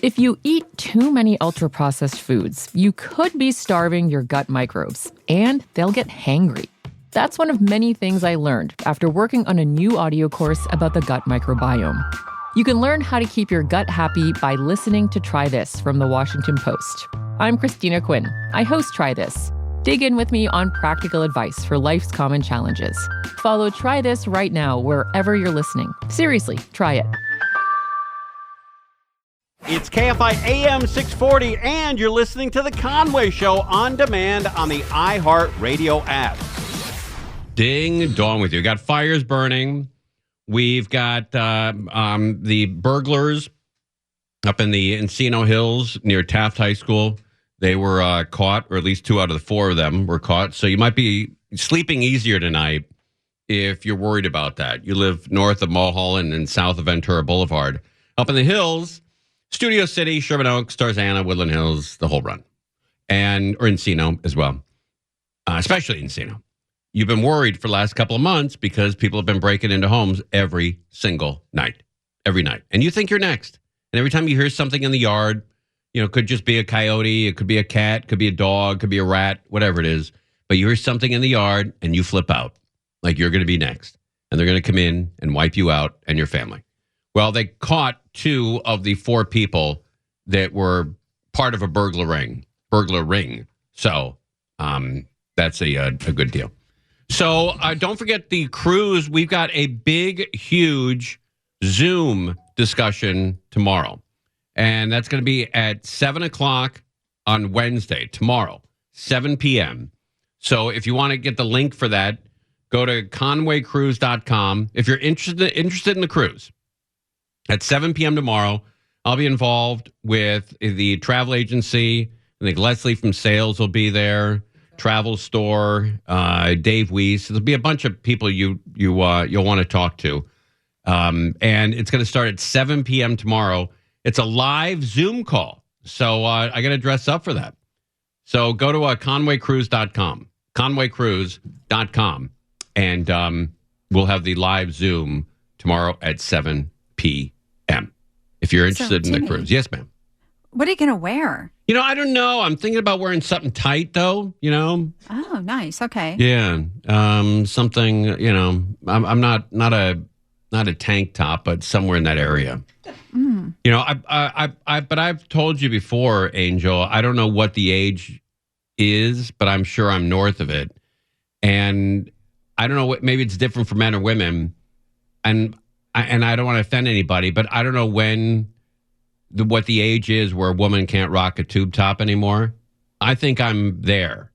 If you eat too many ultra-processed foods, you could be starving your gut microbes, and they'll get hangry. That's one of many things I learned after working on a new audio course about the gut microbiome. You can learn how to keep your gut happy by listening to Try This from the Washington Post. I'm Christina Quinn. I host Try This. Dig in with me on practical advice for life's common challenges. Follow Try This right now wherever you're listening. Seriously, try it. It's KFI AM 640, and you're listening to The Conway Show on demand on the iHeartRadio app. Ding dong with you. Got fires burning. We've got the burglars up in the Encino Hills near Taft High School. They were caught, or at least 2 out of the 4 of them were caught. So you might be sleeping easier tonight if you're worried about that. You live north of Mulholland and south of Ventura Boulevard. Up in the hills, Studio City, Sherman Oaks, Tarzana, Woodland Hills, the whole run. Or Encino as well, especially Encino. You've been worried for the last couple of months because people have been breaking into homes every single night. Every night. And you think you're next. And every time you hear something in the yard, it could just be a coyote, it could be a cat, it could be a dog, it could be a rat, whatever it is. But you hear something in the yard and you flip out like you're going to be next. And they're going to come in and wipe you out and your family. Well, they caught 2 of the 4 people that were part of a burglar ring. So that's a good deal. So don't forget the cruise. We've got a big, huge Zoom discussion tomorrow. And that's going to be at 7 o'clock on Wednesday, tomorrow, 7 p.m. So if you want to get the link for that, go to conwaycruise.com. If you're interested in the cruise, at 7 p.m. tomorrow, I'll be involved with the travel agency. I think Leslie from sales will be there, travel store, Dave Weiss. There'll be a bunch of people you'll want to talk to. And it's going to start at 7 p.m. tomorrow. It's a live Zoom call. So I got to dress up for that. So go to conwaycruise.com, conwaycruise.com, and we'll have the live Zoom tomorrow at 7 p.m. If you're interested in the cruise. Yes, ma'am. What are you going to wear? I don't know. I'm thinking about wearing something tight, though, Oh, nice. Okay. Yeah. Something, I'm not a tank top, but somewhere in that area. Mm. But I've told you before, Angel, I don't know what the age is, but I'm sure I'm north of it. And I don't know, maybe it's different for men or women. And I don't want to offend anybody, but I don't know what the age is where a woman can't rock a tube top anymore. I think I'm there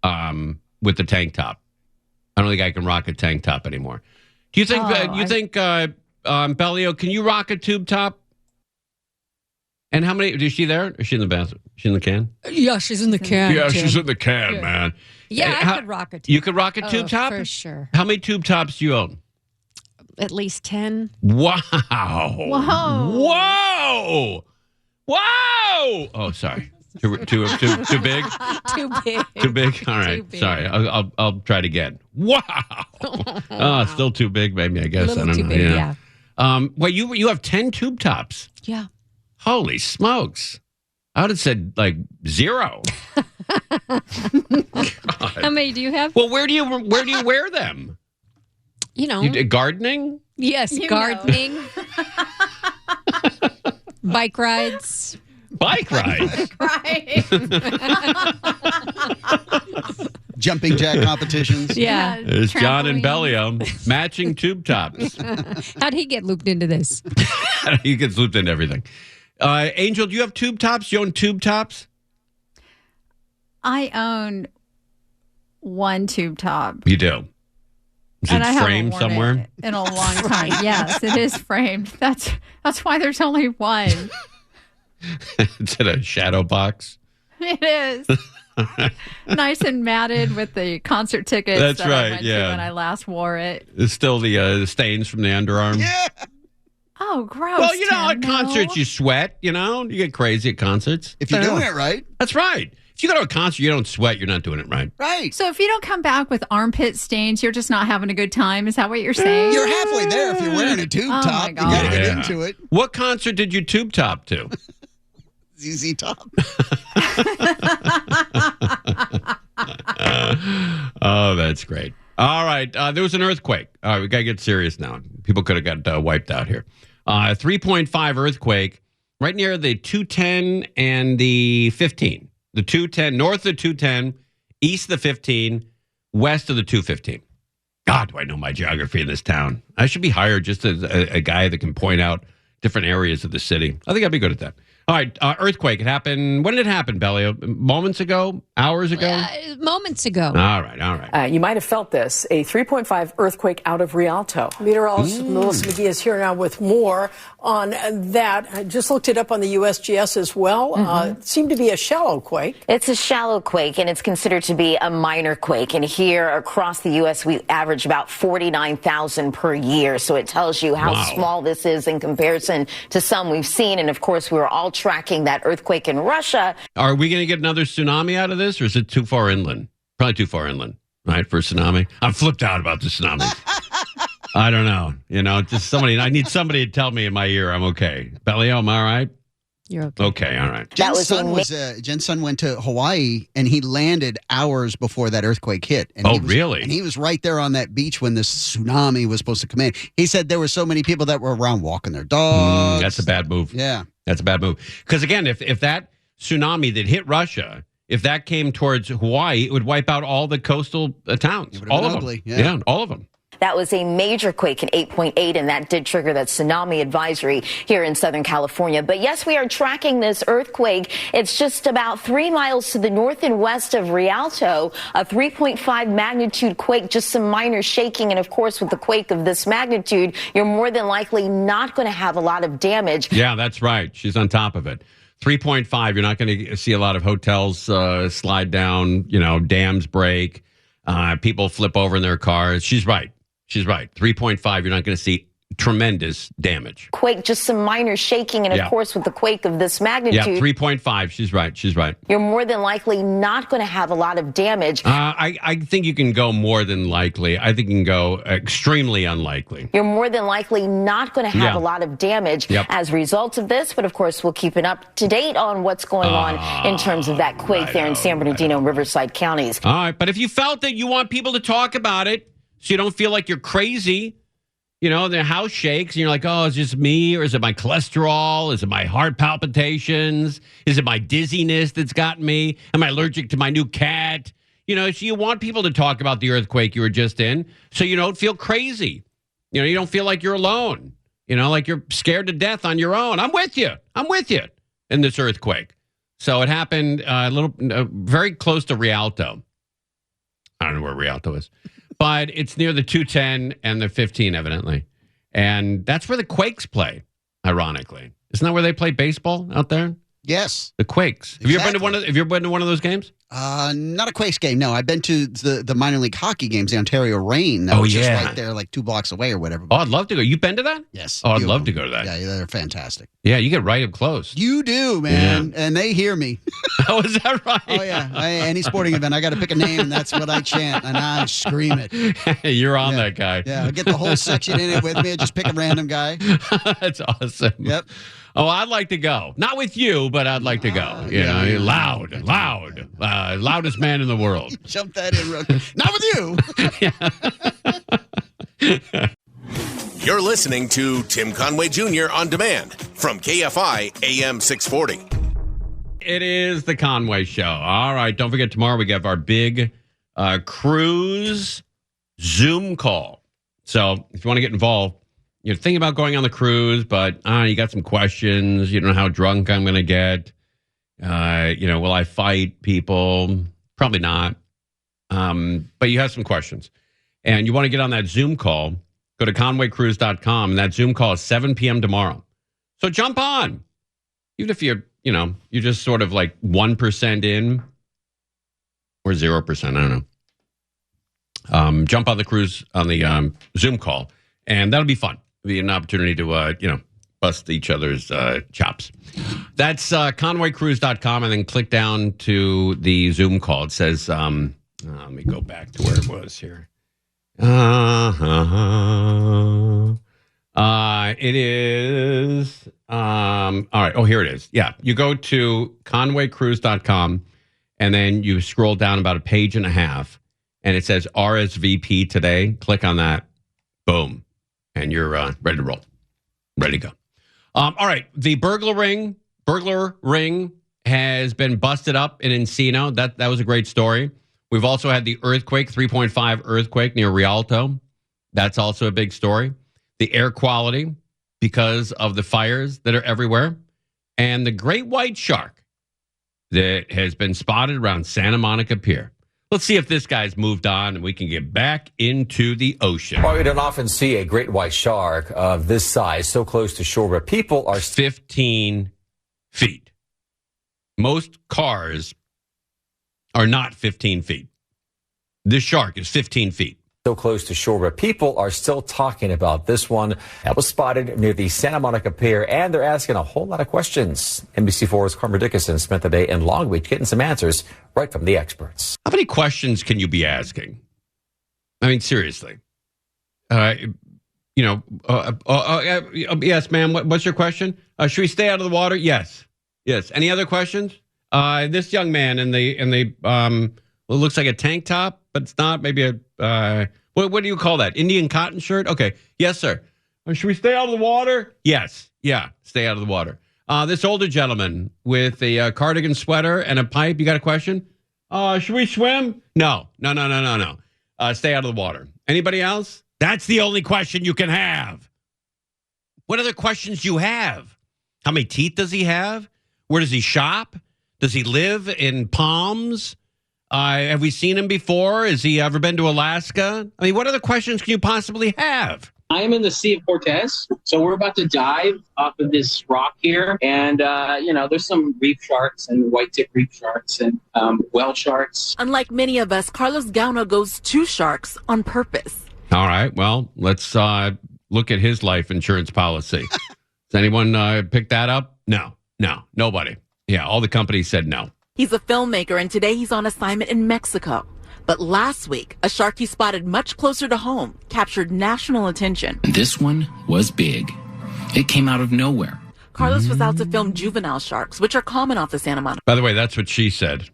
with the tank top. I don't think I can rock a tank top anymore. Do you think? Bellio, can you rock a tube top? And how many? Is she there? Is she in the bathroom? Is she in the can? Yeah, she's in the can. Yeah, Tim. she's in the can, man. Yeah, I could rock a tube. You could rock a tube top? For sure. How many tube tops do you own? At least 10. Wow. Whoa. Whoa. Oh, sorry. Too big? Too big. Too big? All right. Too big. Sorry. I'll try it again. Wow. Oh, still too big, maybe, I guess. A little I don't too know. big, yeah. Well, you have 10 tube tops. Yeah. Holy smokes. I would have said, 0. How many do you have? Well, where do you wear them? Gardening? Yes, gardening. Bike rides. Bike rides? Right. Jumping jack competitions. Yeah. There's John and Trampoline. Bellio matching tube tops. How'd he get looped into this? He gets looped into everything. Angel, do you have tube tops? Do you own tube tops? I own one tube top. You do. Is And it I haven't framed worn somewhere? it in a long time. Yes, it is framed. That's why there's only one. It's in a shadow box. It is. Nice and matted with the concert tickets That's that right, I went yeah. to when I last wore it. It's still the stains from the underarm. Yeah. Oh, gross. Well, at Tim, concerts no. you sweat, you get crazy at concerts. If you're doing it right. That's right. If you go to a concert, you don't sweat, you're not doing it right. Right. So if you don't come back with armpit stains, you're just not having a good time. Is that what you're saying? You're halfway there if you're wearing a tube Oh, top. my You God. got to get Yeah. into it. What concert did you tube top to? ZZ Top. Oh, that's great. All right. There was an earthquake. All right, we got to get serious now. People could have got wiped out here. 3.5 earthquake right near the 210 and the 15. The 210, north of the 210, east of the 15, west of the 215. God, do I know my geography in this town. I should be hired just as a guy that can point out different areas of the city. I think I'd be good at that. All right, earthquake. It happened. When did it happen, Belly? Moments ago? Hours ago? Moments ago. All right. You might have felt this, a 3.5 earthquake out of Rialto. Meteorologist Melissa McGee is here now with more on that. I just looked it up on the USGS as well. It seemed to be a shallow quake. It's a shallow quake, and it's considered to be a minor quake. And here across the U.S., we average about 49,000 per year. So it tells you how small this is in comparison to some we've seen. And, of course, we were all tracking that earthquake in Russia. Are we going to get another tsunami out of this, or is it too far inland? Probably too far inland, right, for a tsunami. I'm flipped out about the tsunami. I don't know. Just somebody. I need somebody to tell me in my ear I'm okay. Bellio, am I all right? You're okay. Okay, all right. Jen's son went to Hawaii, and he landed hours before that earthquake hit. And really? And he was right there on that beach when this tsunami was supposed to come in. He said there were so many people that were around walking their dogs. That's a bad move. Yeah. That's a bad move. Because, again, if that tsunami that hit Russia, if that came towards Hawaii, it would wipe out all the coastal towns. All of them. Yeah, all of them. That was a major quake, an 8.8, and that did trigger that tsunami advisory here in Southern California. But yes, we are tracking this earthquake. It's just about 3 miles to the north and west of Rialto, a 3.5 magnitude quake, just some minor shaking. And of course, with the quake of this magnitude, you're more than likely not going to have a lot of damage. Yeah, that's right. She's on top of it. 3.5, you're not going to see a lot of hotels slide down, dams break, people flip over in their cars. She's right. 3.5, you're not going to see tremendous damage. Quake, just some minor shaking. And of course, with the quake of this magnitude. Yeah, 3.5. She's right. You're more than likely not going to have a lot of damage. I think you can go more than likely. I think you can go extremely unlikely. You're more than likely not going to have a lot of damage as a result of this. But of course, we'll keep it up to date on what's going on in terms of that quake there in San Bernardino and Riverside counties. All right. But if you felt that you want people to talk about it, so you don't feel like you're crazy, the house shakes and you're like, oh, is it just me? Or is it my cholesterol? Is it my heart palpitations? Is it my dizziness that's gotten me? Am I allergic to my new cat? So you want people to talk about the earthquake you were just in so you don't feel crazy. You don't feel like you're alone. Like you're scared to death on your own. I'm with you in this earthquake. So it happened very close to Rialto. I don't know where Rialto is. But it's near the 210 and the 15, evidently. And that's where the Quakes play, ironically. Isn't that where they play baseball out there? Yes. The Quakes. Exactly. Have you ever been to one of those games? Not a Quakes game, no. I've been to the minor league hockey games, the Ontario Reign. That was just right there, like 2 blocks away or whatever. Oh, I'd love to go. You've been to that? Yes. Oh, I'd love to go to that. Yeah, they're fantastic. Yeah, you get right up close. You do, man. Yeah. And they hear me. Oh, is that right? Oh, yeah. Any sporting event, I got to pick a name, and that's what I chant, and I scream it. You're on that guy. Yeah, I'll get the whole section in it with me. I just pick a random guy. That's awesome. Yep. Oh, I'd like to go. Not with you, but I'd like to go. Loudest man in the world. Jump that in real quick. Not with you. You're listening to Tim Conway Jr. on demand from KFI AM 640. It is the Conway Show. All right. Don't forget, tomorrow we have our big cruise Zoom call. So if you want to get involved, you're thinking about going on the cruise, but you got some questions. You don't know how drunk I'm going to get. Will I fight people? Probably not. But you have some questions. And you want to get on that Zoom call, go to conwaycruise.com, and that Zoom call is 7 p.m. tomorrow. So jump on. Even if you're just sort of like 1% in or 0%, I don't know. Jump on the cruise, on the Zoom call, and that'll be fun. It'll be an opportunity to, bust each other's chops. That's conwaycruise.com, and then click down to the Zoom call. It says, let me go back to where it was here. It is All right. Oh, here it is. Yeah. You go to conwaycruise.com and then you scroll down about a page and a half and it says RSVP today. Click on that. Boom. And you're ready to roll. Ready to go. All right. The burglar ring has been busted up in Encino. That was a great story. We've also had the earthquake, 3.5 earthquake near Rialto. That's also a big story. The air quality because of the fires that are everywhere. And the great white shark that has been spotted around Santa Monica Pier. Let's see if this guy's moved on and we can get back into the ocean. Well, you don't often see a great white shark of this size so close to shore, but people are 15 feet. Most cars are not 15 feet. This shark is 15 feet. So close to shore, but people are still talking about this one that was spotted near the Santa Monica Pier, and they're asking a whole lot of questions. NBC4's Carmer Dickinson spent the day in Long Beach getting some answers right from the experts. How many questions can you be asking? I mean, seriously. Yes, ma'am. What's your question? Should we stay out of the water? Yes. Any other questions? This young man in the it looks like a tank top, but it's not. Maybe a what do you call that? Indian cotton shirt? Okay. Yes, sir. Should we stay out of the water? Yes. Yeah. Stay out of the water. This older gentleman with a cardigan sweater and a pipe. You got a question? Should we swim? No. Stay out of the water. Anybody else? That's the only question you can have. What other questions do you have? How many teeth does he have? Where does he shop? Does he live in Palms? Have we seen him before? Has he ever been to Alaska? I mean, what other questions can you possibly have? I am in the Sea of Cortez, so we're about to dive off of this rock here, and there's some reef sharks and white-tip reef sharks and whale sharks. Unlike many of us, Carlos Gauna goes to sharks on purpose. All right, well, let's look at his life insurance policy. Does anyone pick that up? No, nobody. Yeah, all the companies said no. He's a filmmaker, and today he's on assignment in Mexico. But last week, a shark he spotted much closer to home captured national attention. This one was big. It came out of nowhere. Carlos was out to film juvenile sharks, which are common off the Santa Monica. By the way, that's what she said.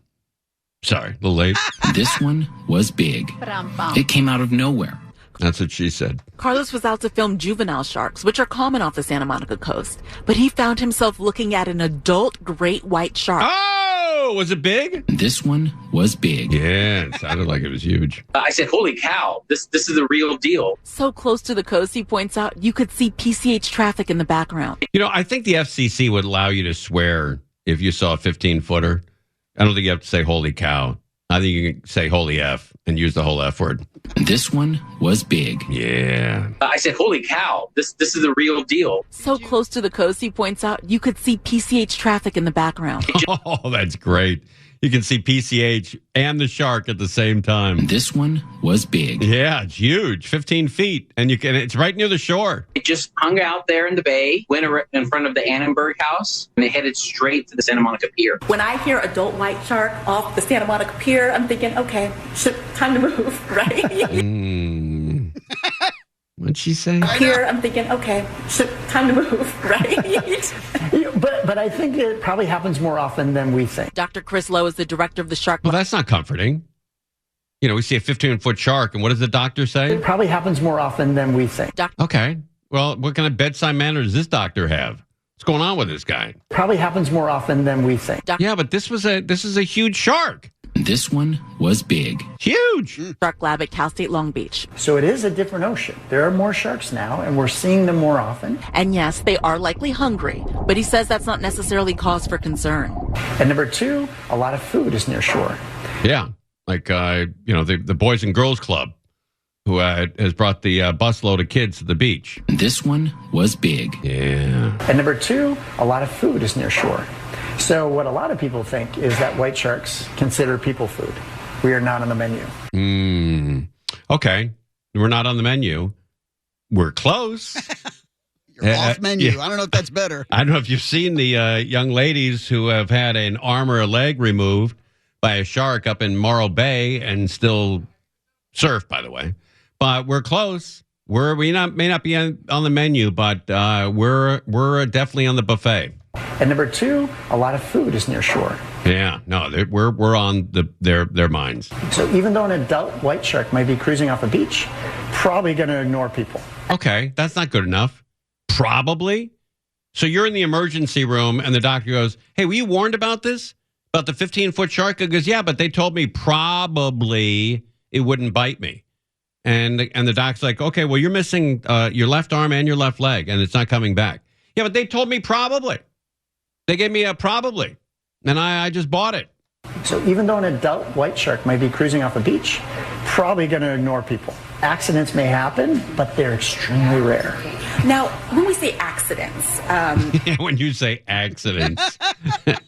Sorry, a little late. This one was big. It came out of nowhere. That's what she said. Carlos was out to film juvenile sharks, which are common off the Santa Monica coast. But he found himself looking at an adult great white shark. Oh, was it big? This one was big. Yeah, it sounded like it was huge. I said, holy cow, this is the real deal. So close to the coast, he points out, you could see PCH traffic in the background. You know, I think the FCC would allow you to swear if you saw a 15-footer. I don't think you have to say holy cow. I think you can say holy F and use the whole F word. This one was big. Yeah. I said, holy cow, this is the real deal. So close to the coast, he points out, you could see PCH traffic in the background. Oh, that's great. You can see PCH and the shark at the same time. This one was big. Yeah, it's huge, 15 feet, and it's right near the shore. It just hung out there in the bay, went in front of the Annenberg house, and it headed straight to the Santa Monica Pier. When I hear adult white shark off the Santa Monica Pier, I'm thinking, okay, time to move, right? What'd she say? Here, I'm thinking, okay, time to move, right? But I think it probably happens more often than we think. Dr. Chris Lowe is the director of the Shark. Well, that's not comforting. You know, we see a 15-foot shark, and what does the doctor say? It probably happens more often than we think. Okay. Well, what kind of bedside manner does this doctor have? What's going on with this guy? Probably happens more often than we think. Yeah, but this is a huge shark. This one was big. Huge. Shark Lab at Cal State Long Beach. So it is a different ocean. There are more sharks now, and we're seeing them more often. And yes, they are likely hungry, but he says that's not necessarily cause for concern. And number two, a lot of food is near shore. Yeah, like, the Boys and Girls Club, who has brought the busload of kids to the beach. This one was big. Yeah. And number two, a lot of food is near shore. So what a lot of people think is that white sharks consider people food. We are not on the menu. Okay. We're not on the menu. We're close. You're off menu. Yeah. I don't know if that's better. I don't know if you've seen the young ladies who have had an arm or a leg removed by a shark up in Morro Bay and still surf, by the way. But we're close. We may not be on the menu, but we're definitely on the buffet. And number two, a lot of food is near shore. Yeah, no, we're on their minds. So even though an adult white shark might be cruising off a beach, probably going to ignore people. Okay, that's not good enough. Probably. So you're in the emergency room and the doctor goes, "Hey, were you warned about this? About the 15-foot shark?" He goes, "Yeah, but they told me probably it wouldn't bite me." And the doc's like, "Okay, well, you're missing your left arm and your left leg, and it's not coming back." "Yeah, but they told me probably. They gave me a probably, and I just bought it." So even though an adult white shark might be cruising off a beach, probably going to ignore people. Accidents may happen, but they're extremely rare. Now, when we say accidents... When you say accidents,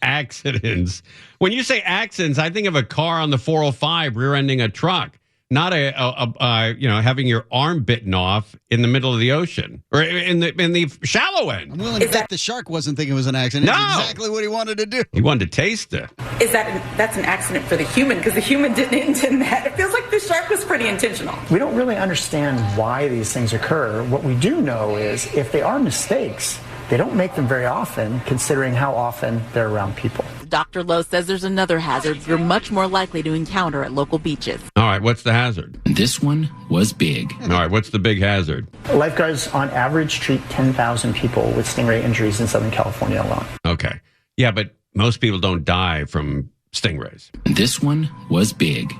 accidents. When you say accidents, I think of a car on the 405 rear-ending a truck. Not having your arm bitten off in the middle of the ocean or in the shallow end. I'm willing to bet the shark wasn't thinking it was an accident. No. It's exactly what he wanted to do. He wanted to taste it. That's an accident for the human because the human didn't intend that. It feels like the shark was pretty intentional. We don't really understand why these things occur. What we do know is if they are mistakes, they don't make them very often, considering how often they're around people. Dr. Lowe says there's another hazard you're much more likely to encounter at local beaches. All right, what's the hazard? This one was big. All right, what's the big hazard? Lifeguards, on average, treat 10,000 people with stingray injuries in Southern California alone. Okay. Yeah, but most people don't die from stingrays. This one was big.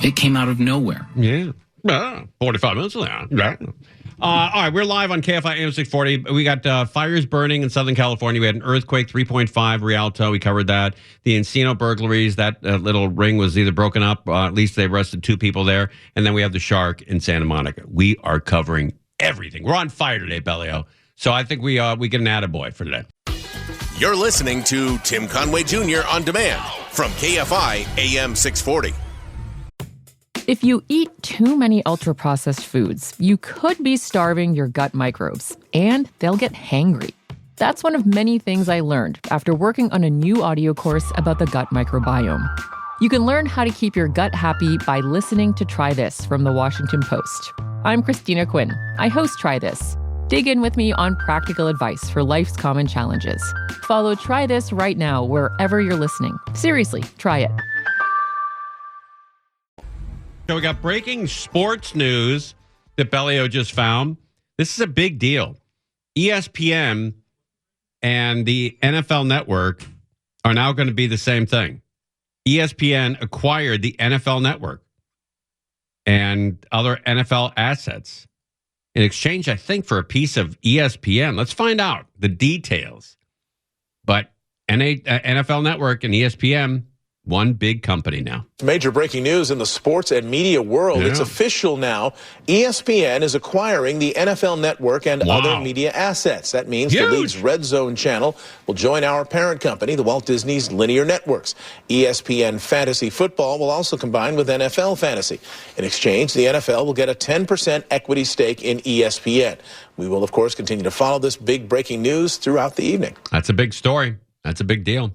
It came out of nowhere. Yeah. 45 minutes now. Yeah. All right, we're live on KFI AM 640. We got fires burning in Southern California. We had an earthquake, 3.5, Rialto. We covered that. The Encino burglaries, that little ring was either broken up. At least they arrested 2 people there. And then we have the shark in Santa Monica. We are covering everything. We're on fire today, Bellio. So I think we get an attaboy for today. You're listening to Tim Conway Jr. on demand from KFI AM 640. If you eat too many ultra-processed foods, you could be starving your gut microbes, and they'll get hangry. That's one of many things I learned after working on a new audio course about the gut microbiome. You can learn how to keep your gut happy by listening to Try This from the Washington Post. I'm Christina Quinn. I host Try This. Dig in with me on practical advice for life's common challenges. Follow Try This right now wherever you're listening. Seriously, try it. So we got breaking sports news that Bellio just found. This is a big deal. ESPN and the NFL Network are now going to be the same thing. ESPN acquired the NFL Network and other NFL assets in exchange, I think, for a piece of ESPN. Let's find out the details. But NFL Network and ESPN, one big company now. Major breaking news in the sports and media world. Yeah. It's official now. ESPN is acquiring the NFL Network and other media assets. That means the league's RedZone channel will join our parent company, the Walt Disney's linear networks. ESPN Fantasy Football will also combine with NFL Fantasy. In exchange, the NFL will get a 10% equity stake in ESPN. We will, of course, continue to follow this big breaking news throughout the evening. That's a big story. That's a big deal.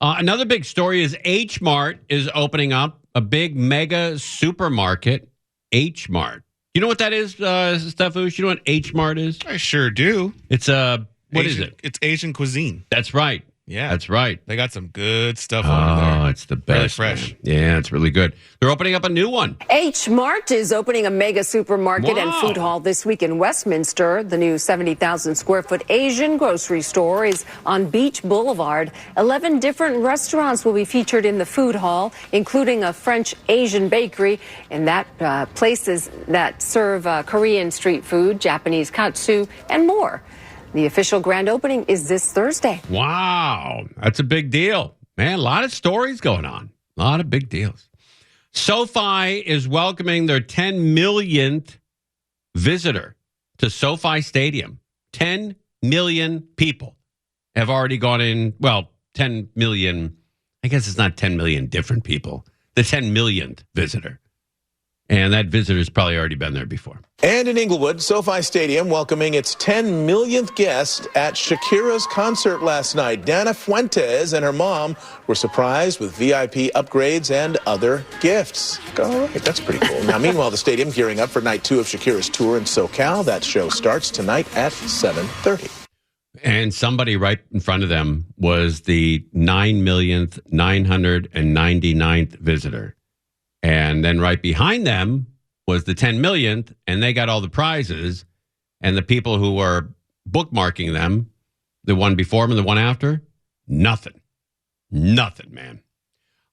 Another big story is H Mart is opening up a big mega supermarket. H Mart. You know what that is, Stefus? You know what H Mart is? I sure do. It's what is it? It's Asian cuisine. That's right. Yeah, that's right. They got some good stuff over there. Oh, it's the best. Really fresh. Man. Yeah, it's really good. They're opening up a new one. H Mart is opening a mega supermarket and food hall this week in Westminster. The new 70,000 square foot Asian grocery store is on Beach Boulevard. 11 different restaurants will be featured in the food hall, including a French Asian bakery, and that places that serve Korean street food, Japanese katsu, and more. The official grand opening is this Thursday. Wow. That's a big deal. Man, a lot of stories going on. A lot of big deals. SoFi is welcoming their 10 millionth visitor to SoFi Stadium. 10 million people have already gone in. Well, 10 million. I guess it's not 10 million different people. The 10 millionth visitor. And that visitor's probably already been there before. And in Inglewood, SoFi Stadium welcoming its 10 millionth guest at Shakira's concert last night. Dana Fuentes and her mom were surprised with VIP upgrades and other gifts. All right, that's pretty cool. Now, meanwhile, the stadium gearing up for night 2 of Shakira's tour in SoCal. That show starts tonight at 7:30. And somebody right in front of them was the 9,999th visitor. And then right behind them was the 10 millionth, and they got all the prizes. And the people who were bookmarking them, the one before them and the one after, nothing, man.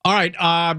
All right,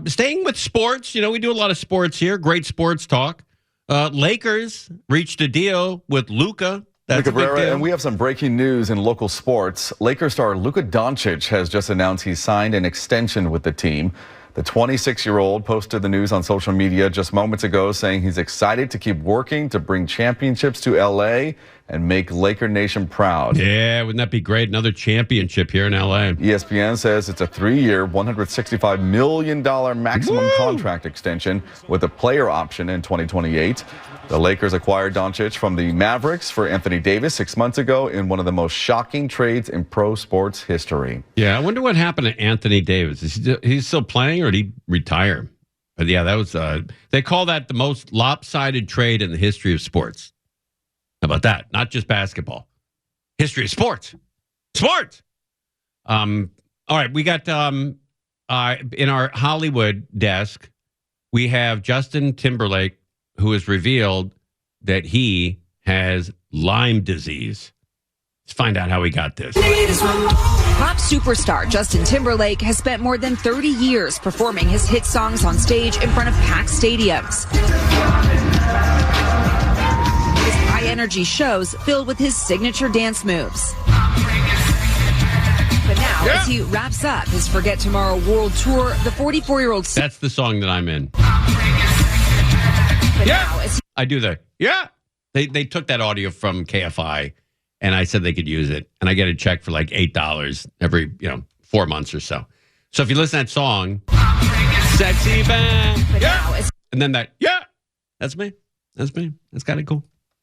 staying with sports. You know, we do a lot of sports here. Great sports talk. Lakers reached a deal with Luka. That's a big deal. And we have some breaking news in local sports. Lakers star Luka Doncic has just announced he signed an extension with the team. The 26-year-old posted the news on social media just moments ago, saying he's excited to keep working to bring championships to L.A. and make Laker Nation proud. Yeah, wouldn't that be great? Another championship here in L.A. ESPN says it's a 3-year, $165 million maximum contract extension with a player option in 2028. The Lakers acquired Doncic from the Mavericks for Anthony Davis 6 months ago in one of the most shocking trades in pro sports history. Yeah, I wonder what happened to Anthony Davis. Is he still playing, or did he retire? But yeah, that was they call that the most lopsided trade in the history of sports. How about that? Not just basketball. History of sports. Sports! All right, we got in our Hollywood desk, we have Justin Timberlake, who has revealed that he has Lyme disease. Let's find out how he got this. Pop superstar Justin Timberlake has spent more than 30 years performing his hit songs on stage in front of packed stadiums. His high-energy shows filled with his signature dance moves. But now, as he wraps up his Forget Tomorrow World Tour, the 44-year-old... That's the song that I'm in. I do that. Yeah. They took that audio from KFI, and I said they could use it. And I get a check for like $8 every, 4 months or so. So if you listen to that song, sexy band, and then that, that's me. That's kind of cool.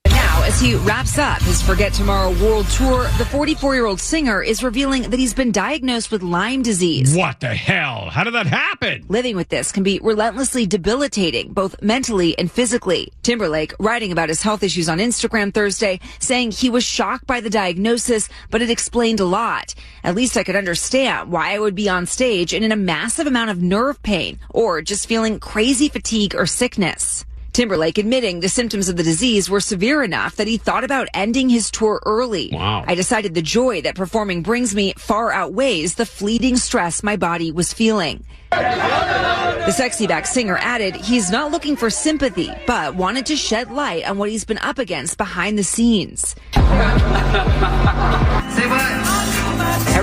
Now, as he wraps up his Forget Tomorrow World Tour, the 44-year-old singer is revealing that he's been diagnosed with Lyme disease. What the hell? How did that happen? Living with this can be relentlessly debilitating, both mentally and physically. Timberlake, writing about his health issues on Instagram Thursday, saying he was shocked by the diagnosis, but it explained a lot. At least I could understand why I would be on stage and in a massive amount of nerve pain, or just feeling crazy fatigue or sickness. Timberlake admitting the symptoms of the disease were severe enough that he thought about ending his tour early. Wow. I decided the joy that performing brings me far outweighs the fleeting stress my body was feeling. The sexy back singer added he's not looking for sympathy, but wanted to shed light on what he's been up against behind the scenes. At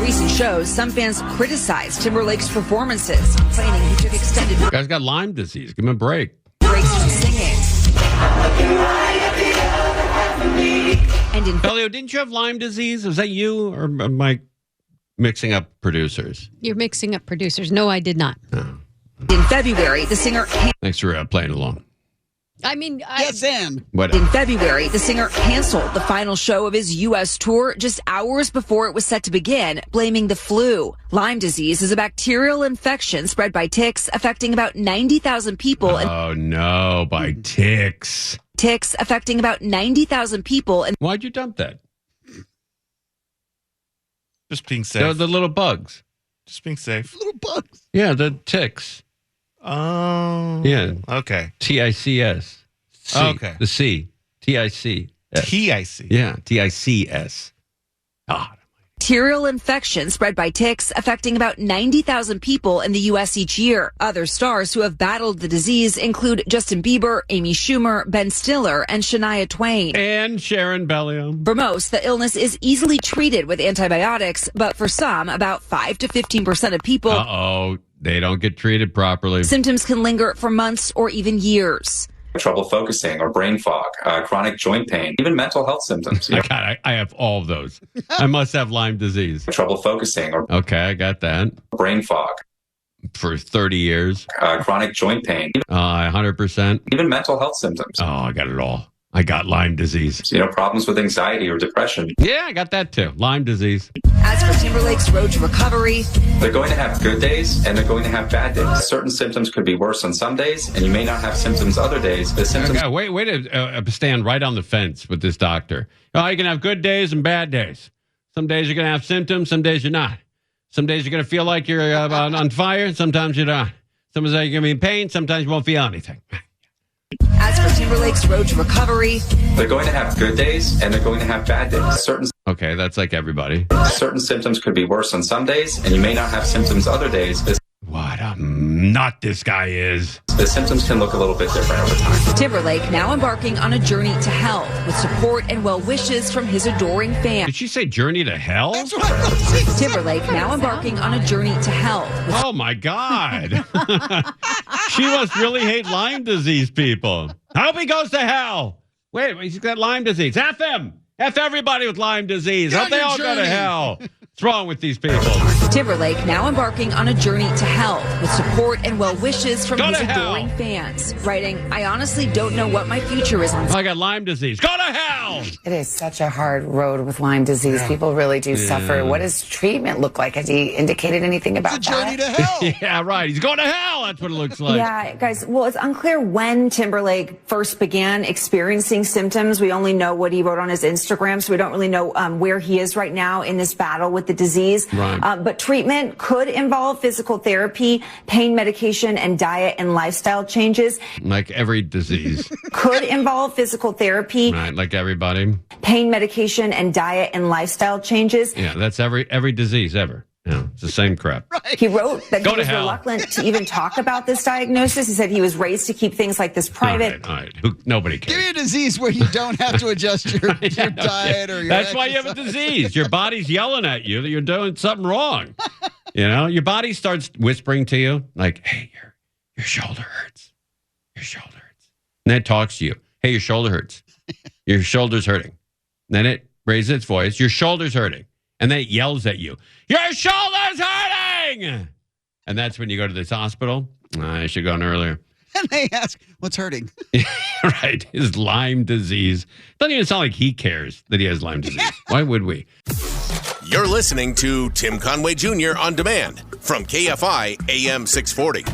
recent shows, some fans criticized Timberlake's performances, complaining he took extended The guy's got Lyme disease. Give him a break. breaks from singing. And in Elio, didn't you have Lyme disease? Was that you, or am I mixing up producers? You're mixing up producers. No, I did not. In February, the singer... Thanks for playing along. I mean... What? In February, the singer canceled the final show of his U.S. tour just hours before it was set to begin, blaming the flu. Lyme disease is a bacterial infection spread by ticks, affecting about 90,000 people. Oh, no, by ticks. Ticks affecting about 90,000 people. And why'd you dump that? Just being safe. The little bugs. Just being safe. Little bugs. Yeah, the ticks. Oh. Yeah. Okay. TICS. C. Okay. The C. TIC. TIC. Yeah, TICS. bacterial infection spread by ticks affecting about 90,000 people in the U.S. each year. Other stars who have battled the disease include Justin Bieber, Amy Schumer, Ben Stiller, and Shania Twain. And Sharon Bellion. For most, the illness is easily treated with antibiotics, but for some, about 5 to 15% of people, they don't get treated properly. Symptoms can linger for months or even years. Trouble focusing or brain fog, chronic joint pain, even mental health symptoms. I have all of those. I must have Lyme disease. Trouble focusing or... Okay, I got that. Brain fog. for 30 years. Chronic joint pain. 100%. Even mental health symptoms. Oh, I got it all. I got Lyme disease. Problems with anxiety or depression. Yeah, I got that too. Lyme disease. As for Timberlake's road to recovery, They're going to have good days and they're going to have bad days. Certain symptoms could be worse on some days, and you may not have symptoms other days. The symptoms. Okay, wait to stand right on the fence with this doctor. Oh, you can have good days and bad days. Some days you're going to have symptoms, some days you're not. Some days you're going to feel like you're on fire, sometimes you're not. Some days you're going to be in pain, sometimes you won't feel anything. as for Timberlake's road to recovery, They're going to have good days and they're going to have bad days. Okay, that's like everybody. Certain symptoms could be worse on some days, and you may not have symptoms other days. What a nut this guy is. The symptoms can look a little bit different over time. Timberlake now embarking on a journey to health with support and well wishes from his adoring fans. Did she say journey to hell? Timberlake now embarking on a journey to health. Oh my God. She must really hate Lyme disease people. I hope he goes to hell. Wait, he's got Lyme disease. F him. F everybody with Lyme disease. Hope they all go to hell. What's wrong with these people? Timberlake now embarking on a journey to health with support and well wishes from his adoring fans. Writing, I honestly don't know what my future is on. I got Lyme disease. Go to hell! It is such a hard road with Lyme disease. Yeah. People really do suffer. What does treatment look like? Has he indicated anything about it's a journey to hell. Yeah, right. He's going to hell. That's what it looks like. Yeah, guys. Well, it's unclear when Timberlake first began experiencing symptoms. We only know what he wrote on his Instagram, so we don't really know where he is right now in this battle with the disease. Right. But treatment could involve physical therapy, pain medication, and diet and lifestyle changes. Like every disease. Could involve physical therapy. Right, like everybody. Pain medication and diet and lifestyle changes. Yeah, that's every disease ever. Yeah, it's the same crap. Right. He wrote that he was hell. reluctant to even talk about this diagnosis. He said he was raised to keep things like this private. All right. Nobody cares. Give me a disease where you don't have to adjust your diet or your That's why you have a disease. Your body's yelling at you that you're doing something wrong. Your body starts whispering to you like, hey, your shoulder hurts. Your shoulder hurts. And then it talks to you. Hey, your shoulder hurts. Your shoulder's hurting. And then it raises its voice. Your shoulder's hurting. And then it yells at you. Your shoulder's hurting! And that's when you go to this hospital. I should have gone earlier. And they ask, what's hurting? Right. His Lyme disease. Doesn't even sound like he cares that he has Lyme disease. Why would we? You're listening to Tim Conway Jr. On Demand from KFI AM 640.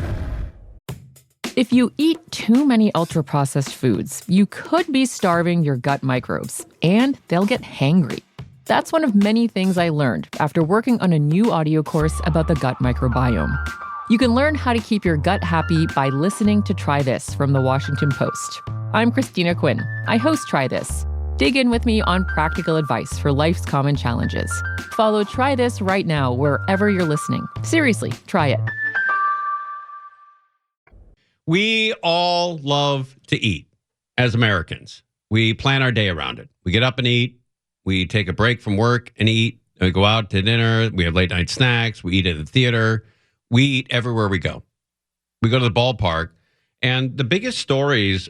If you eat too many ultra-processed foods, you could be starving your gut microbes, and they'll get hangry. That's one of many things I learned after working on a new audio course about the gut microbiome. You can learn how to keep your gut happy by listening to Try This from the Washington Post. I'm Christina Quinn. I host Try This. Dig in with me on practical advice for life's common challenges. Follow Try This right now wherever you're listening. Seriously, try it. We all love to eat as Americans. We plan our day around it. We get up and eat. We take a break from work and eat. We go out to dinner. We have late night snacks. We eat at the theater. We eat everywhere we go. We go to the ballpark. And the biggest stories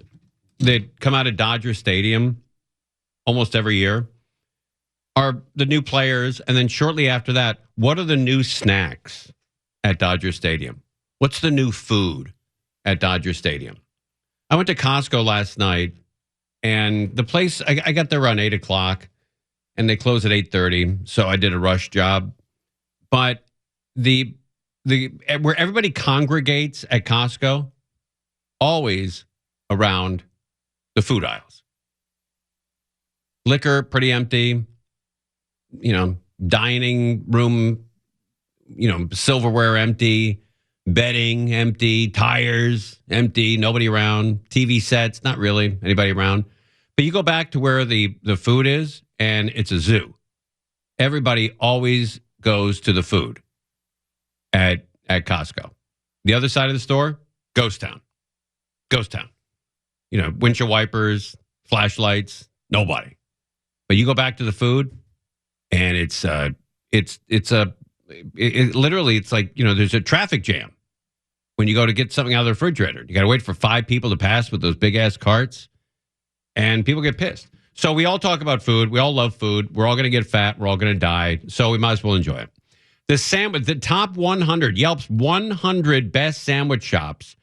that come out of Dodger Stadium almost every year are the new players. And then shortly after that, what are the new snacks at Dodger Stadium? What's the new food at Dodger Stadium? I went to Costco last night, and the place, I got there around 8 o'clock. And they close at 8:30, so I did a rush job. But the where everybody congregates at Costco, always around the food aisles. Liquor pretty empty, dining room, silverware empty, bedding empty, tires empty, nobody around, TV sets, not really anybody around. But you go back to where the food is, and it's a zoo. Everybody always goes to the food at Costco. The other side of the store, ghost town. Ghost town. Windshield wipers, flashlights, nobody. But you go back to the food, and it's literally, it's like, there's a traffic jam when you go to get something out of the refrigerator. You got to wait for 5 people to pass with those big ass carts, and people get pissed. So we all talk about food. We all love food. We're all going to get fat. We're all going to die. So we might as well enjoy it. The top 100, Yelp's 100 best sandwich shops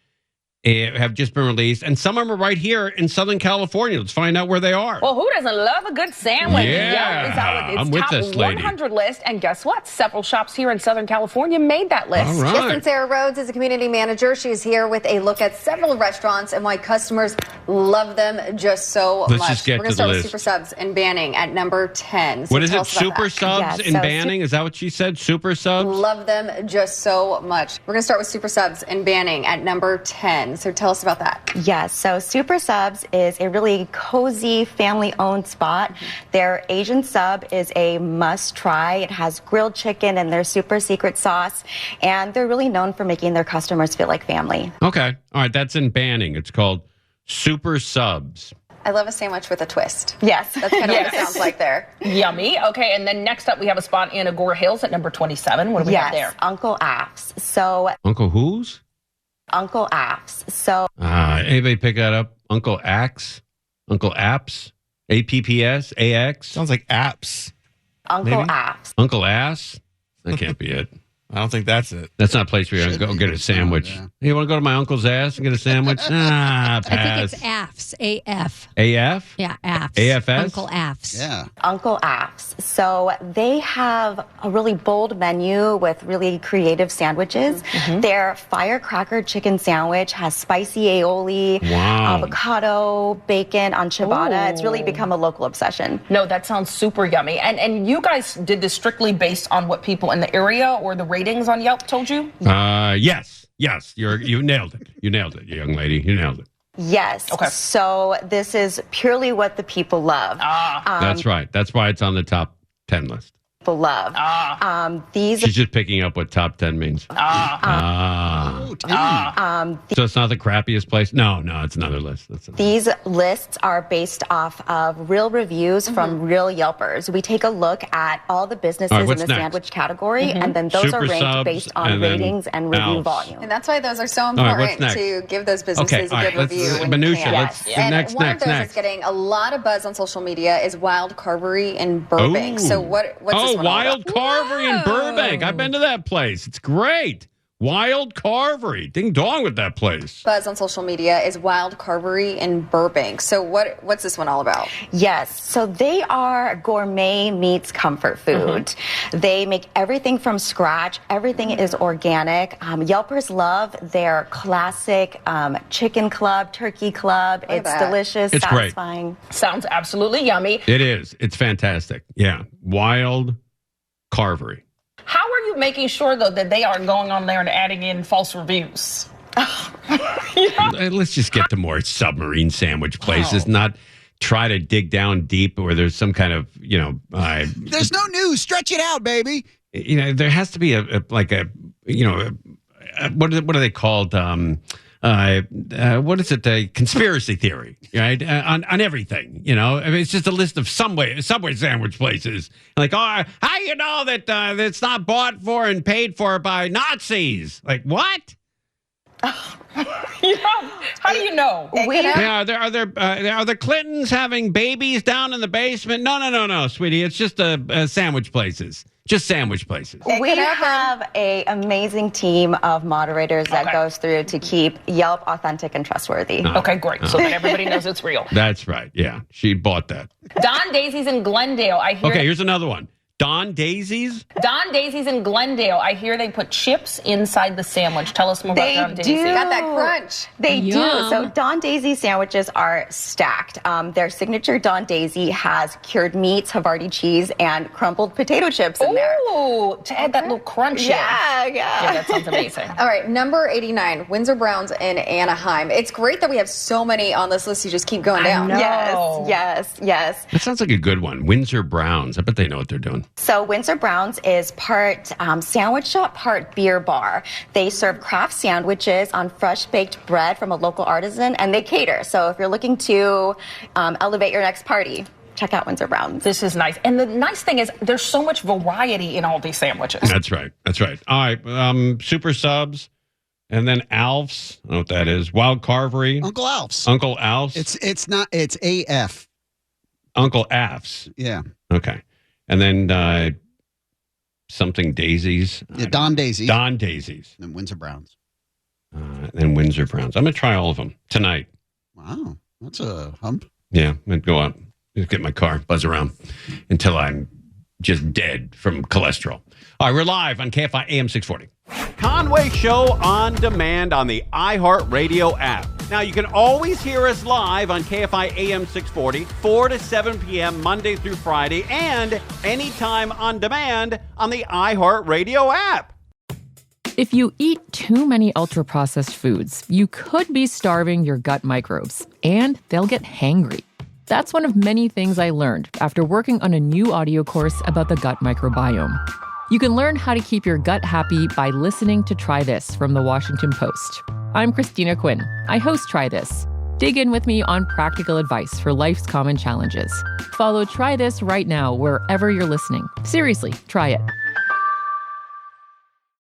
have just been released, and some of them are right here in Southern California. Let's find out where they are. Well, who doesn't love a good sandwich? Yeah, Yelp is out with I'm its with top this lady. 100 list, and guess what? Several shops here in Southern California made that list. All right. Kristen Sarah Rhodes is a community manager. She's here with a look at several restaurants and why customers love them just so Let's much. just get We're going to to start the with list. Super Subs and Banning at number 10. So What is tell it? us about Super that. subs and banning? Is that what she said? Super subs? Love them just so much. We're going to start with Super Subs and Banning at number 10. So tell us about that. Yes, so Super Subs is a really cozy, family-owned spot. Their Asian sub is a must-try. It has grilled chicken and their super secret sauce, and they're really known for making their customers feel like family. Okay. All right. That's in Banning. It's called Super Subs. I love a sandwich with a twist. Yes. That's kind of what it sounds like there. Yummy. Okay, and then next up we have a spot in Agora Hills at number 27. What do we have there? Uncle Af's. So Uncle whose? Uncle Af's. So Anybody pick that up? Uncle Axe? Uncle Apps? APPS? AX? Sounds like apps. Uncle Maybe? Af's. Uncle Ass? That can't be it. I don't think that's it. That's not a place where you're going to go get a sandwich. You want to go to my uncle's ass and get a sandwich? Pass. I think it's AFs. AF. AF? Yeah, AFs. AFS? Uncle AFs. Yeah. Uncle Af's. So they have a really bold menu with really creative sandwiches. Their firecracker chicken sandwich has spicy aioli, Wow. avocado, bacon on ciabatta. It's really Ooh. become a local obsession. No, that sounds super yummy. And you guys did this strictly based on what people in the area or the ratings on Yelp told you? Yes. You nailed it. You nailed it, young lady. You nailed it. Yes. Okay. So this is purely what the people love. That's right. That's why it's on the top 10 list. People love. These. She's just picking up what top 10 means. So it's not the crappiest place? No, it's another list. These lists are based off of real reviews from real Yelpers. We take a look at all the businesses All right, in what's the next? sandwich category, and then those Super are ranked subs, based on and then ratings and review Alf's. volume. And that's why those are so right, important what's next? to give those businesses Okay, a all good right, review. let's when minutia. you can. Let's And next. one of those that's getting a lot of buzz on social media is Wild Carvery in Burbank. Ooh. So what's this one all Wild about? Carvery in Burbank. I've been to that place. It's great. Wild Carvery. Ding dong with that place. Buzz on social media is Wild Carvery in Burbank. So what's this one all about? Yes, so they are gourmet meets comfort food. They make everything from scratch. Everything is organic. Yelpers love their classic chicken club, turkey club. Look at It's that. delicious, It's great. satisfying. Sounds absolutely yummy. It is. It's fantastic. Yeah. Wild Carvery. How are you making sure, though, that they aren't going on there and adding in false reviews? Let's just get to more submarine sandwich places, not try to dig down deep where there's some kind of, There's no news. Stretch it out, baby. There has to be what are they called? What is it? A conspiracy theory, right? On everything, I mean, it's just a list of subway sandwich places. Like, how you know that it's not bought for and paid for by Nazis? Like, what? How do you know? Yeah, are the Clintons having babies down in the basement? No, sweetie. It's just sandwich places. Just sandwich places. We have an amazing team of moderators that goes through to keep Yelp authentic and trustworthy. Okay, great. So that everybody knows it's real. That's right. Yeah, she bought that. Don Daisy's in Glendale. I hear. Okay, here's another one. Don Daisy's? Don Daisy's in Glendale. I hear they put chips inside the sandwich. Tell us more about Don Daisy. Got that crunch. They Yum. do. So Don Daisy sandwiches are stacked. Their signature Don Daisy has cured meats, Havarti cheese, and crumbled potato chips in there. Ooh, to add that little crunch. Yeah. Yeah, that sounds amazing. All right, number 89, Windsor Browns in Anaheim. It's great that we have so many on this list. You just keep going down. Yes. That sounds like a good one. Windsor Browns. I bet they know what they're doing. So Windsor Browns is part sandwich shop, part beer bar. They serve craft sandwiches on fresh baked bread from a local artisan, and they cater. So if you're looking to elevate your next party, check out Windsor Browns. This is nice. And the nice thing is there's so much variety in all these sandwiches. That's right. All right. Super Subs. And then Alf's. I don't know what that is. Wild Carvery. Uncle Alf's. Uncle Alf's. It's not. It's AF. Uncle Alf's. Yeah. Okay. And then something daisies. Yeah, Don Daisies. Don Daisies. And Windsor Browns. And Windsor Browns. I'm going to try all of them tonight. Wow. That's a hump. Yeah, I'm going to go out, just get my car, buzz around until I'm just dead from cholesterol. All right, we're live on KFI AM 640. Conway Show on demand on the iHeartRadio app. Now, you can always hear us live on KFI AM 640, 4 to 7 p.m. Monday through Friday, and anytime on demand on the iHeartRadio app. If you eat too many ultra-processed foods, you could be starving your gut microbes, and they'll get hangry. That's one of many things I learned after working on a new audio course about the gut microbiome. You can learn how to keep your gut happy by listening to Try This from the Washington Post. I'm Christina Quinn. I host Try This. Dig in with me on practical advice for life's common challenges. Follow Try This right now wherever you're listening. Seriously, try it.